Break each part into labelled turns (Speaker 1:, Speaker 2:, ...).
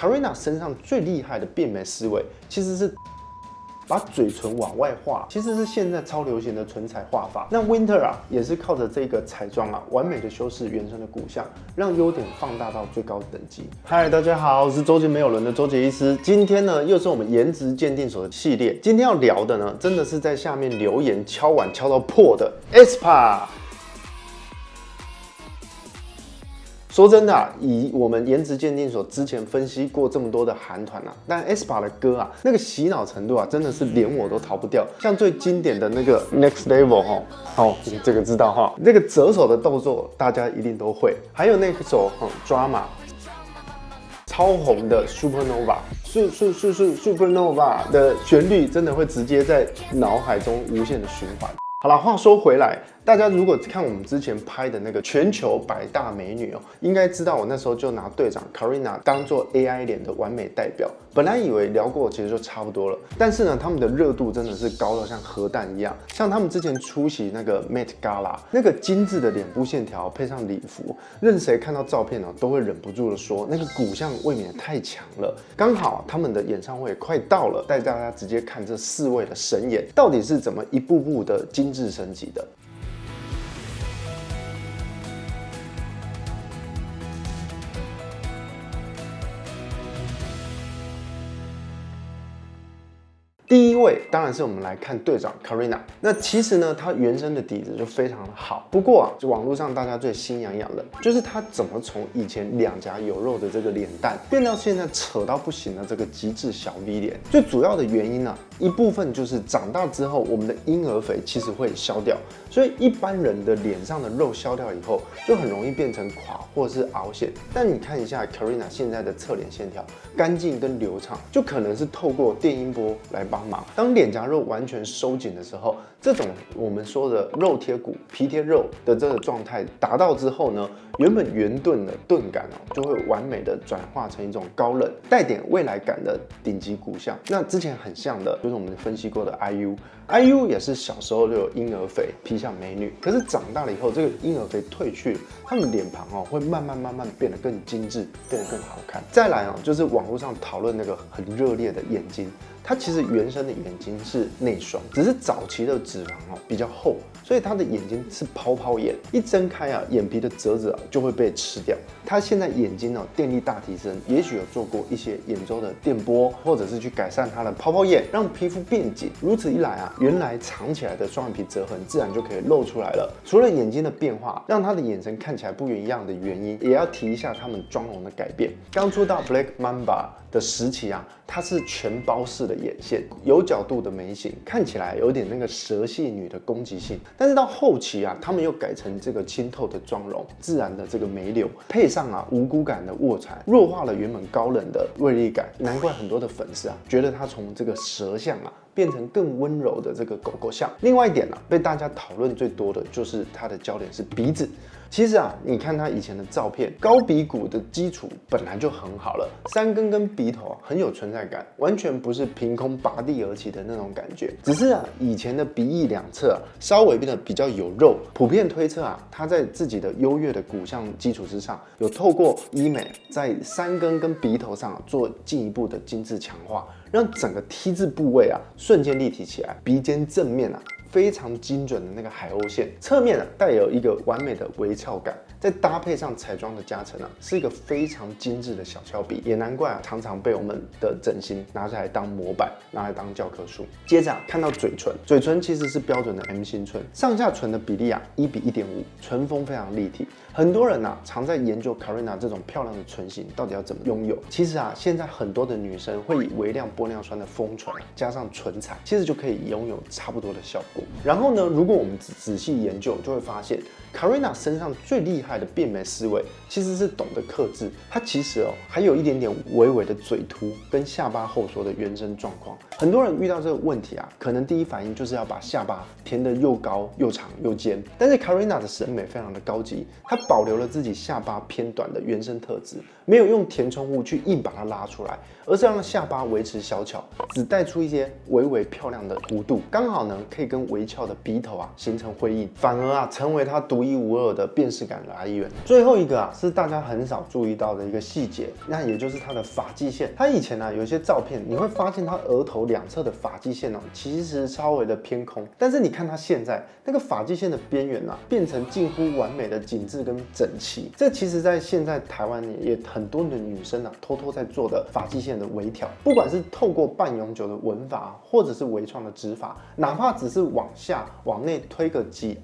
Speaker 1: Karina 身上最厉害的变美思维，其实是把嘴唇往外画，其实是现在超流行的唇彩画法。那 Winter 啊，也是靠着这个彩妆啊，完美的修饰原生的骨相，让优点放大到最高等级。嗨，大家好，我是周杰没有人的周杰医师。今天呢，又是我们颜值鉴定所的系列。今天要聊的呢，真的是在下面留言敲碗敲到破的 aespa。说真的啊，以我们颜值鉴定所之前分析过这么多的韩团啊，但 aespa 的歌啊，那个洗脑程度啊，真的是连我都逃不掉。像最经典的那个 Next Level 哈，哦，你这个知道哈，那个折手的动作大家一定都会。还有那首Drama 超红的 Supernova 的旋律，真的会直接在脑海中无限的循环。好了，话说回来，大家如果看我们之前拍的那个全球百大美女哦，应该知道我那时候就拿队长 Karina 当做 AI 脸的完美代表。本来以为聊过其实就差不多了，但是呢，他们的热度真的是高到像核弹一样。像他们之前出席那个 Met Gala， 那个精致的脸部线条配上礼服，任谁看到照片呢，都会忍不住的说，那个骨相未免太强了。刚好他们的演唱会快到了，带大家直接看这4位的神颜到底是怎么一步步的精致升级的。第一位当然是我们来看队长 Karina。那其实呢，她原生的底子就非常的好。不过啊，就网络上大家最心痒痒的，就是她怎么从以前两颊有肉的这个脸蛋，变到现在扯到不行的这个极致小 V 脸。最主要的原因呢，一部分就是长大之后，我们的婴儿肥其实会消掉，所以一般人的脸上的肉消掉以后，就很容易变成垮或者是凹陷。但你看一下 Karina 现在的侧脸线条干净跟流畅，就可能是透过电音波来帮忙。当脸颊肉完全收紧的时候，这种我们说的肉贴骨、皮贴肉的这个状态达到之后呢，原本圆钝的钝感就会完美的转化成一种高冷、带点未来感的顶级骨相。那之前很像的就是我们分析过的 IU 也是小时候就有婴儿肥，皮相美女，可是长大了以后，这个婴儿肥退去，她们脸庞会慢慢变得更精致，变得更好看。再来就是网络上讨论那个很热烈的眼睛。它其实原生的眼睛是内双，只是早期的脂肪比较厚，所以它的眼睛是泡泡眼，一睁开啊，眼皮的褶子就会被吃掉。它现在眼睛电力大提升，也许有做过一些眼周的电波，或者是去改善它的泡泡眼，让皮肤变紧。如此一来啊，原来藏起来的双眼皮折痕自然就可以露出来了。除了眼睛的变化让它的眼神看起来不一样的原因，也要提一下他们妆容的改变。刚出道 Black Mamba 的时期啊，它是全包式的眼线，有角度的眉形，看起来有点那个蛇系女的攻击性。但是到后期啊，他们又改成这个清透的妆容，自然的这个眉流，配上无辜感的卧蚕，弱化了原本高冷的锐利感。难怪很多的粉丝觉得他从这个蛇相变成更温柔的这个狗狗相。另外一点被大家讨论最多的就是他的焦点是鼻子。其实你看他以前的照片，高鼻骨的基础本来就很好了，3根跟鼻头很有存在感，完全不是凭空拔地而起的那种感觉。只是以前的鼻翼两侧稍微变得比较有肉，普遍推测他在自己的优越的骨相基础之上，有透过医美在3根跟鼻头上做进一步的精致强化，让整个 T 字部位瞬间立体起来，鼻尖正面非常精准的那个海鸥线，侧面带有一个完美的微翘感，再搭配上彩妆的加成是一个非常精致的小翘鼻，也难怪常常被我们的整形拿下来当模板，拿来当教科书。接着看到嘴唇，嘴唇其实是标准的 M 型唇，上下唇的比例1:1.5，唇峰非常立体。很多人常在研究 Karina 这种漂亮的唇型到底要怎么拥有。其实现在很多的女生会以微量玻尿酸的丰唇加上唇彩，其实就可以拥有差不多的效果。然后呢，如果我们仔细研究，就会发现 Karina 身上最厉害的变美思维，其实是懂得克制。她其实还有一点点微微的嘴凸跟下巴后缩的原生状况。很多人遇到这个问题可能第一反应就是要把下巴填得又高又长又尖。但是 Karina 的审美非常的高级，她保留了自己下巴偏短的原生特质，没有用填充物去硬把它拉出来，而是让下巴维持小巧，只带出一些微微漂亮的弧度，刚好呢可以跟微翘的鼻头形成辉映，反而成为它独一无二的辨识感来源。最后一个是大家很少注意到的一个细节，那也就是它的发际线。它以前有一些照片，你会发现它额头两侧的发际线其实稍微的偏空，但是你看它现在那个发际线的边缘变成近乎完美的紧致跟整齐。这其实在现在台湾也很多的女生偷偷在做的发际线的微调，不管是透过半永久的纹发，或者是微创的直发，哪怕只是往下往内推个几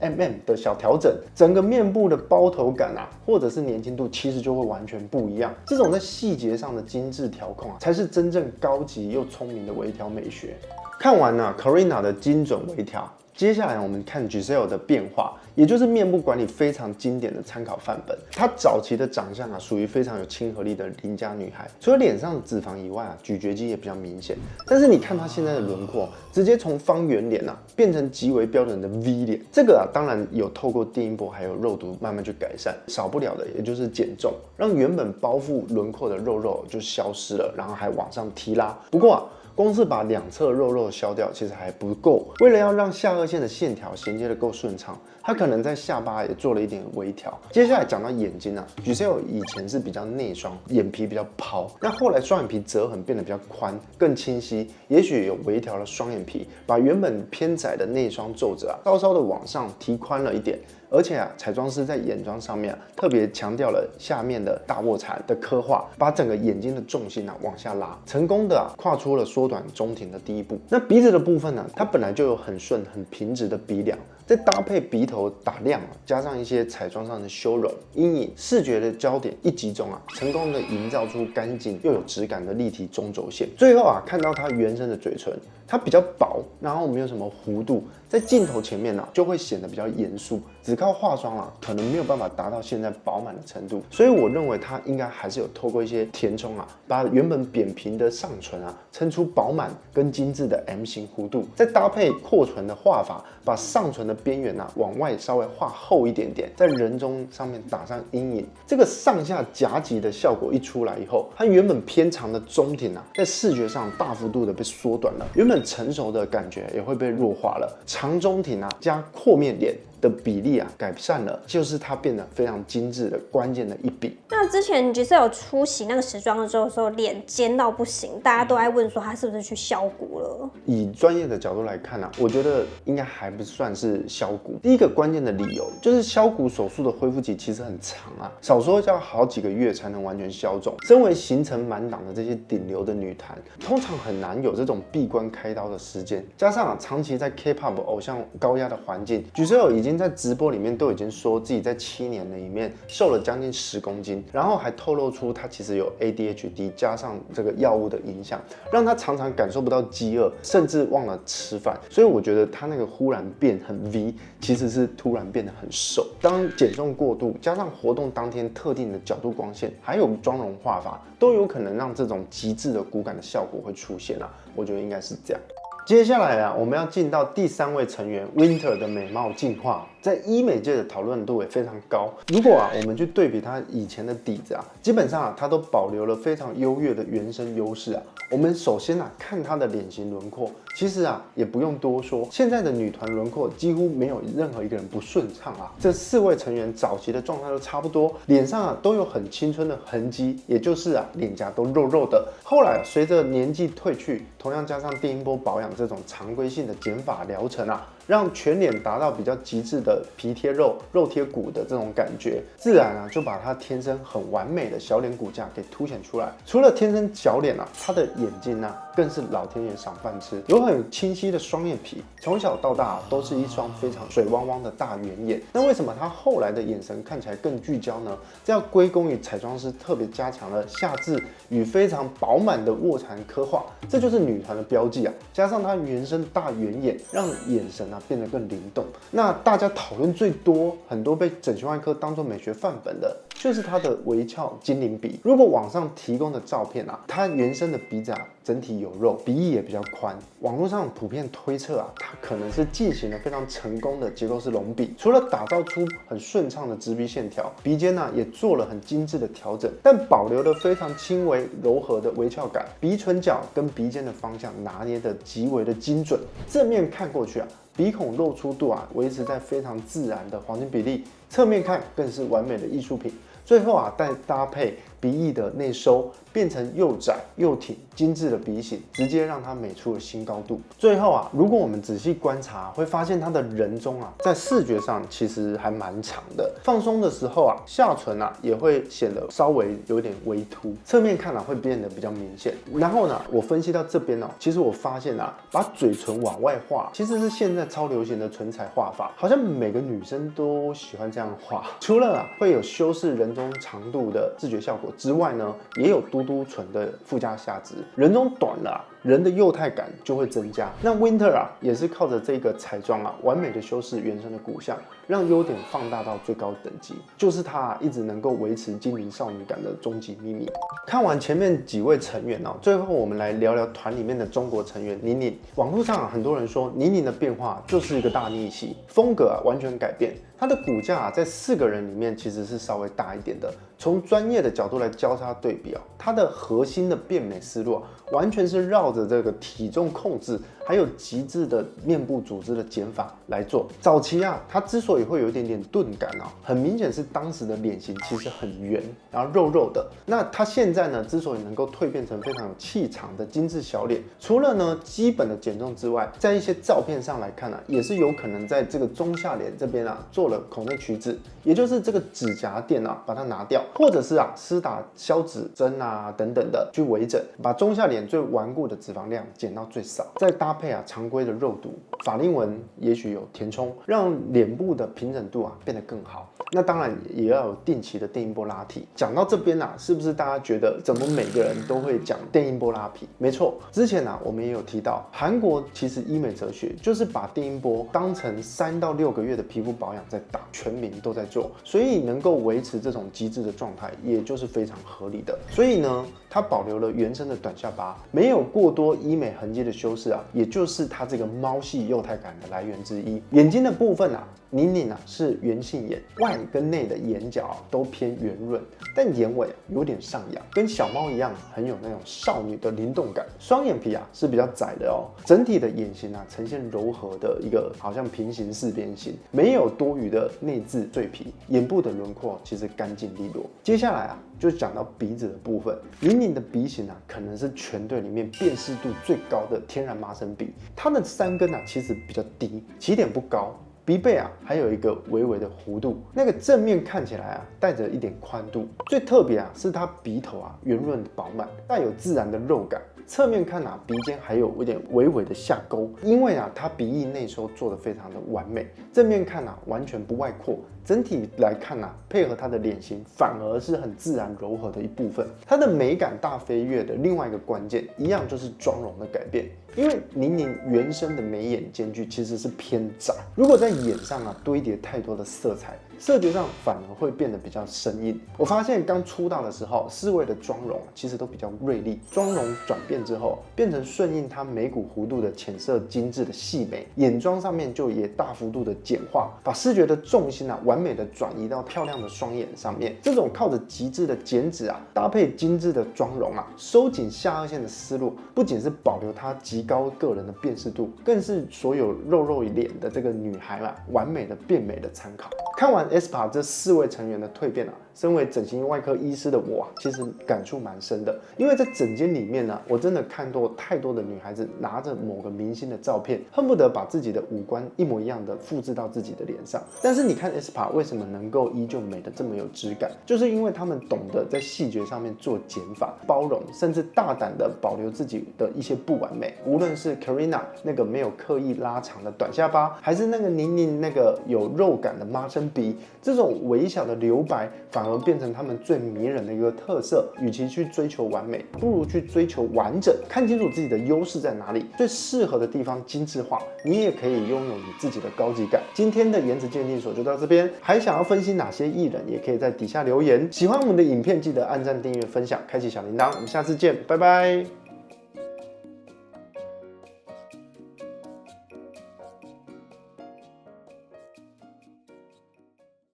Speaker 1: 的小调整，整个面部的包头感或者是年轻度，其实就会完全不一样。这种在细节上的精致调控才是真正高级又聪明的微调美学。看完Carina 的精准微调，接下来我们看 Giselle 的变化，也就是面部管理非常经典的参考范本。她早期的长相属于非常有亲和力的邻家女孩，除了脸上的脂肪以外咀嚼肌也比较明显。但是你看她现在的轮廓，直接从方圆脸变成极为标准的 V 脸。这个当然有透过电音波还有肉毒慢慢去改善，少不了的也就是减重，让原本包覆轮廓的肉就消失了，然后还往上提拉。不过光是把两侧肉消掉，其实还不够。为了要让下颚线的线条衔接的够顺畅，他可能在下巴也做了一点微调。接下来讲到眼睛Giselle 以前是比较内双，眼皮比较抛，那后来双眼皮折痕变得比较宽，更清晰，也许有微调了双眼皮，把原本偏窄的内双皱褶稍稍的往上提宽了一点。而且彩妆师在眼妆上面特别强调了下面的大卧蚕的刻画，把整个眼睛的重心往下拉，成功的跨出了缩短中庭的第一步。那鼻子的部分它本来就有很顺很平直的鼻梁，再搭配鼻头打亮加上一些彩妆上的修容阴影，视觉的焦点一集中成功的营造出干净又有质感的立体中轴线。最后看到它原生的嘴唇，它比较薄，然后没有什么弧度，在镜头前面就会显得比较严肃，只靠化妆可能没有办法达到现在饱满的程度。所以我认为它应该还是有透过一些填充把原本扁平的上唇撑出饱满跟精致的 M 型弧度，再搭配扩唇的画法，把上唇的边缘往外稍微画厚一点点，在人中上面打上阴影。这个上下夹击的效果一出来以后，它原本偏长的中庭在视觉上大幅度的被缩短了，原本成熟的感觉也会被弱化了。长中庭加阔面脸的比例改善了，就是它变得非常精致的关键的一笔。
Speaker 2: 那之前Giselle有出席那个时装周的时候，脸尖到不行，大家都在问说她是不是去削骨了。
Speaker 1: 以专业的角度来看我觉得应该还不算是削骨。第一个关键的理由就是削骨手术的恢复期其实很长少说要好几个月才能完全消肿。身为行程满档的这些顶流的女团，通常很难有这种闭关开刀的时间，加上长期在 K-pop 偶像高压的环境，Giselle已经在直播里面都已经说自己在7年里面瘦了将近10公斤，然后还透露出她其实有 ADHD 加上这个药物的影响，让她常常感受不到饥饿，甚至忘了吃饭。所以我觉得她那个忽然变很 V， 其实是突然变得很瘦。当减重过度加上活动当天特定的角度光线，还有妆容画法，都有可能让这种极致的骨感的效果会出现我觉得应该是这样。接下来我们要进到第3位成员 Winter 的美貌进化，在医美界的讨论度也非常高。如果我们去对比她以前的底子基本上她都保留了非常优越的原生优势我们首先看她的脸型轮廓，其实也不用多说，现在的女团轮廓几乎没有任何一个人不顺畅这4位成员早期的状态都差不多，脸上都有很青春的痕迹，也就是脸颊都肉肉的。后来随着年纪褪去，同样加上电音波保养这种常规性的减法疗程让全脸达到比较极致的皮贴肉、肉贴骨的这种感觉，自然就把它天生很完美的小脸骨架给凸显出来。除了天生小脸她的眼睛更是老天爷赏饭吃，有很清晰的双眼皮，从小到大都是一双非常水汪汪的大圆眼。那为什么她后来的眼神看起来更聚焦呢？这要归功于彩妆师特别加强了下至与非常饱满的卧蚕刻画，这就是女团的标记加上她原生大圆眼，让眼神变得更灵动。那大家讨论最多，很多被整形外科当作美学范本的就是她的微翘精灵鼻。如果网上提供的照片啊，她原生的鼻子啊整体有肉，鼻翼也比较宽，网络上普遍推测啊，她可能是进行了非常成功的结构式隆鼻，除了打造出很顺畅的直鼻线条，鼻尖呢也做了很精致的调整，但保留了非常轻微柔和的微翘感，鼻唇角跟鼻尖的方向拿捏的极为的精准，正面看过去啊，鼻孔露出度啊维持在非常自然的黄金比例，侧面看更是完美的艺术品。最后啊，再搭配鼻翼的内收，变成又窄又挺、精致的鼻型，直接让它美出了新高度。最后啊，如果我们仔细观察，会发现它的人中啊，在视觉上其实还蛮长的。放松的时候啊，下唇啊也会显得稍微有点微凸，侧面看啊会变得比较明显。然后呢，我分析到这边哦，其实我发现啊，把嘴唇往外画，其实是现在超流行的唇彩画法，好像每个女生都喜欢这样画。除了啊会有修饰人中长度的视觉效果之外呢，也有嘟嘟唇的附加价值。人中短了啊，人的幼态感就会增加。那 Winter 啊，也是靠着这个彩妆啊，完美的修饰原生的骨相，让优点放大到最高等级，就是它啊一直能够维持精灵少女感的终极秘密。看完前面几位成员哦，最后我们来聊聊团里面的中国成员宁宁。网络上啊，很多人说宁宁的变化就是一个大逆袭，风格啊完全改变。她的骨架啊，在4个人里面其实是稍微大一点的。从专业的角度来交叉对比啊，它的核心的变美思路啊，完全是绕着这个体重控制，还有极致的面部组织的减法来做。早期啊，它之所以会有一点点钝感啊，很明显是当时的脸型其实很圆，然后肉肉的。那它现在呢，之所以能够蜕变成非常有气场的精致小脸，除了呢基本的减重之外，在一些照片上来看啊，也是有可能在这个中下脸这边啊做了口内取脂，也就是这个指甲垫啊把它拿掉。或者是啊，施打消脂针啊等等的去微整，把中下脸最顽固的脂肪量减到最少，再搭配啊常规的肉毒，法令纹也许有填充，让脸部的平整度啊变得更好。那当然也要有定期的电音波拉提。讲到这边啊，是不是大家觉得怎么每个人都会讲电音波拉皮？没错，之前啊我们也有提到，韩国其实医美哲学就是把电音波当成3到6个月的皮肤保养在打，全民都在做，所以能够维持这种极致的状态，也就是非常合理的。所以呢，它保留了原生的短下巴，没有过多医美痕迹的修饰啊，也就是它这个猫系幼态感的来源之一。眼睛的部分啊，宁宁啊是圆性眼，外跟内的眼角都偏圆润，但眼尾有点上扬，跟小猫一样，很有那种少女的灵动感。双眼皮啊是比较窄的哦，整体的眼型啊呈现柔和的一个好像平行四边形，没有多余的内眦赘皮，眼部的轮廓其实干净利落。接下来啊，就讲到鼻子的部分，宁宁的鼻型啊，可能是全队里面辨识度最高的天然麻生鼻，它的3根啊其实比较低，起点不高。鼻背啊，还有一个微微的弧度，那个正面看起来啊，带着一点宽度。最特别啊，是它鼻头啊圆润饱满，带有自然的肉感。侧面看啊，鼻尖还有一点微微的下勾，因为啊，它鼻翼内收做得非常的完美。正面看啊，完全不外扩。整体来看啊，配合它的脸型，反而是很自然柔和的一部分。它的美感大飞跃的另外一个关键，一样就是妆容的改变。因为宁宁原生的眉眼间距其实是偏窄，如果在眼上啊堆叠太多的色彩，视觉上反而会变得比较生硬。我发现刚出道的时候，4位的妆容其实都比较锐利，妆容转变之后，变成顺应它眉骨弧度的浅色精致的细眉，眼妆上面就也大幅度的简化，把视觉的重心啊完美的转移到漂亮的双眼上面。这种靠着极致的减脂啊，搭配精致的妆容啊，收紧下颚线的思路，不仅是保留它极高个人的辨识度，更是所有肉肉脸的这个女孩啊完美的变美的参考。看完 aespa 这4位成员的蜕变啊，身为整形外科医师的我其实感触蛮深的，因为在整间里面呢，我真的看过太多的女孩子拿着某个明星的照片，恨不得把自己的五官一模一样的复制到自己的脸上。但是你看 aespa 为什么能够依旧美的这么有质感，就是因为他们懂得在细节上面做减法、包容，甚至大胆的保留自己的一些不完美。无论是 Karina 那个没有刻意拉长的短下巴，还是那个宁宁那个有肉感的麻生鼻，这种微小的留白反而而变成他们最迷人的一个特色。与其去追求完美，不如去追求完整，看清楚自己的优势在哪里，最适合的地方精致化，你也可以拥有你自己的高级感。今天的颜值鉴定所就到这边，还想要分析哪些艺人，也可以在底下留言。喜欢我们的影片，记得按赞、订阅、分享，开启小铃铛。我们下次见，拜拜。